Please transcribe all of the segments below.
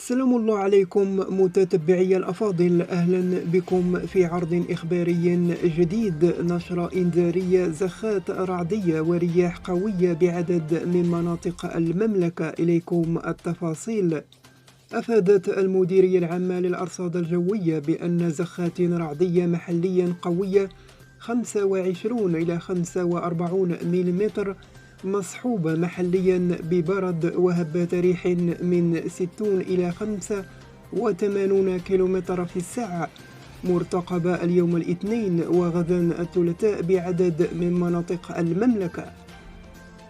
سلام الله عليكم متتبعي الأفاضل، أهلا بكم في عرض إخباري جديد. نشرة إنذارية: زخات رعدية ورياح قوية بعدد من مناطق المملكة. إليكم التفاصيل. أفادت المديرية العامة للأرصاد الجوية بأن زخات رعدية محليا قوية 25 إلى 45 ملم مصحوبة محليا ببرد وهبات ريح من 60 إلى 85 كم في الساعة، مرتقبة اليوم الاثنين وغدا الثلاثاء بعدد من مناطق المملكة.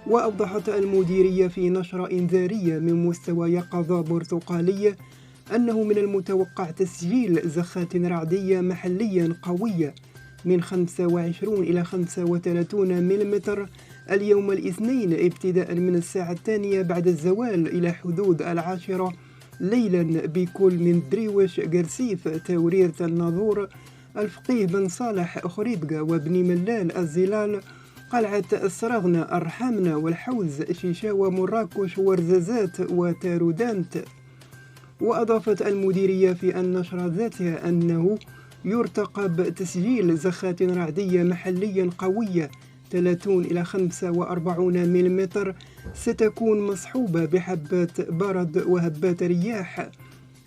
وأوضحت المديرية في نشرة إنذارية من مستوى يقظة برتقالية أنه من المتوقع تسجيل زخات رعدية محليا قوية من 25 إلى 35 ملم اليوم الاثنين، ابتداء من الساعة 2 بعد الزوال إلى حدود 10 ليلا بكل من دريوش، قرسيف، تورير، الناظور، الفقيه بن صالح، خريبقة، وبني ملال، الزلال، قلعة السرغنة، الرحامنة، والحوز، شيشاوة، مراكش، ورزازات، وتارودانت. وأضافت المديرية في النشرة ذاتها أنه يرتقب تسجيل زخات رعدية محليا قوية 30 إلى 45 ملم ستكون مصحوبة بحبات برد وهبات رياح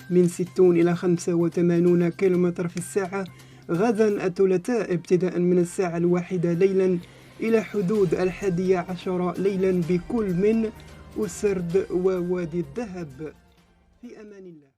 من 60 إلى 85 كم في الساعة غدا الثلاثاء، ابتداء من الساعة 1 ليلا إلى حدود 11 ليلا بكل من أسرد ووادي الذهب. في أمان الله.